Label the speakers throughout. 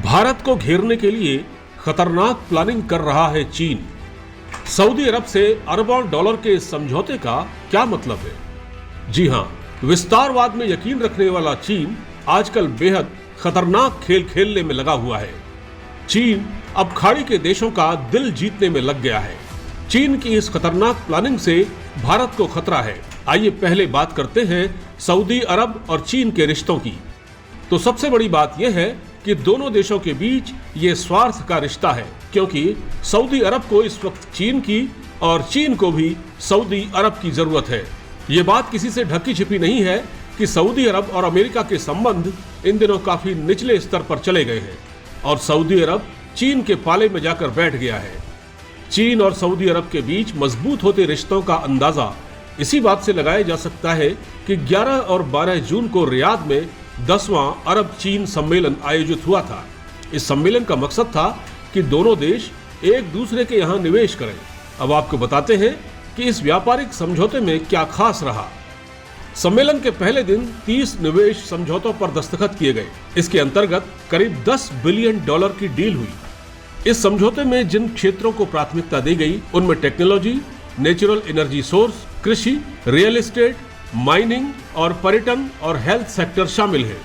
Speaker 1: भारत को घेरने के लिए खतरनाक प्लानिंग कर रहा है चीन। सऊदी अरब से अरबों डॉलर के इस समझौते का क्या मतलब है? जी हां, विस्तारवाद में यकीन रखने वाला चीन आजकल बेहद खतरनाक खेल खेलने में लगा हुआ है। चीन अब खाड़ी के देशों का दिल जीतने में लग गया है। चीन की इस खतरनाक प्लानिंग से भारत को खतरा है। आइए पहले बात करते हैं सऊदी अरब और चीन के रिश्तों की। तो सबसे बड़ी बात यह है कि दोनों देशों के बीच ये स्वार्थ का रिश्ता है, क्योंकि सऊदी अरब को इस वक्त चीन की और चीन को भी सऊदी अरब की जरूरत है। ये बात किसी से ढकी छिपी नहीं है कि सऊदी अरब और अमेरिका के संबंध इन दिनों काफी निचले स्तर पर चले गए हैं और सऊदी अरब चीन के पाले में जाकर बैठ गया है। चीन और सऊदी अरब के बीच मजबूत होते रिश्तों का अंदाजा इसी बात से लगाया जा सकता है कि 11 और 12 जून को रियाद में 10वां अरब चीन सम्मेलन आयोजित हुआ था। इस सम्मेलन का मकसद था कि दोनों देश एक दूसरे के यहाँ निवेश करें। अब आपको बताते हैं कि इस व्यापारिक समझौते में क्या खास रहा। सम्मेलन के पहले दिन 30 निवेश समझौतों पर दस्तखत किए गए। इसके अंतर्गत करीब $10 बिलियन की डील हुई। इस समझौते में जिन क्षेत्रों को प्राथमिकता दी गई उनमें टेक्नोलॉजी, नेचुरल एनर्जी सोर्स, कृषि, रियल एस्टेट, माइनिंग और पर्यटन और हेल्थ सेक्टर शामिल है।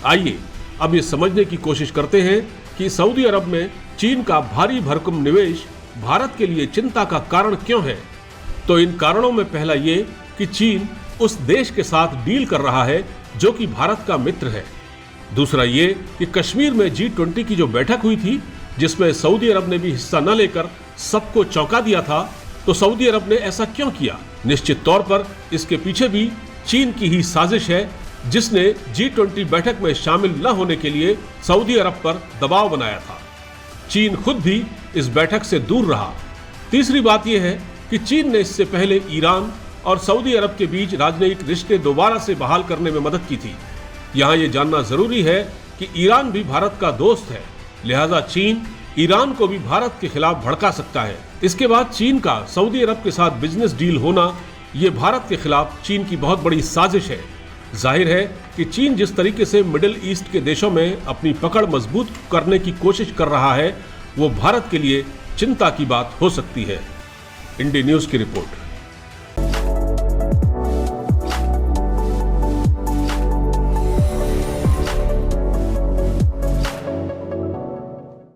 Speaker 1: आइए अब ये समझने की कोशिश करते हैं कि सऊदी अरब में चीन का भारी भरकम निवेश भारत के लिए चिंता का कारण क्यों है। तो इन कारणों में पहला ये कि चीन उस देश के साथ डील कर रहा है जो कि भारत का मित्र है। दूसरा ये कि कश्मीर में G20 की जो बैठक हुई थी, जिसमें सऊदी अरब ने भी हिस्सा न लेकर सबको चौंका दिया था, तो सऊदी अरब ने ऐसा क्यों किया? निश्चित तौर पर इसके पीछे भी चीन की ही साजिश है, जिसने G20 बैठक में शामिल न होने के लिए सऊदी अरब पर दबाव बनाया था। चीन खुद भी इस बैठक से दूर रहा। तीसरी बात यह है कि चीन ने इससे पहले ईरान और सऊदी अरब के बीच राजनयिक रिश्ते दोबारा से बहाल करने में मदद की थी। यहाँ ये जानना जरूरी है कि ईरान भी भारत का दोस्त है, लिहाजा चीन ईरान को भी भारत के खिलाफ भड़का सकता है। इसके बाद चीन का सऊदी अरब के साथ बिजनेस डील होना, ये भारत के खिलाफ चीन की बहुत बड़ी साजिश है। जाहिर है कि चीन जिस तरीके से मिडिल ईस्ट के देशों में अपनी पकड़ मजबूत करने की कोशिश कर रहा है, वो भारत के लिए चिंता की बात हो सकती है। इंडी न्यूज की रिपोर्ट।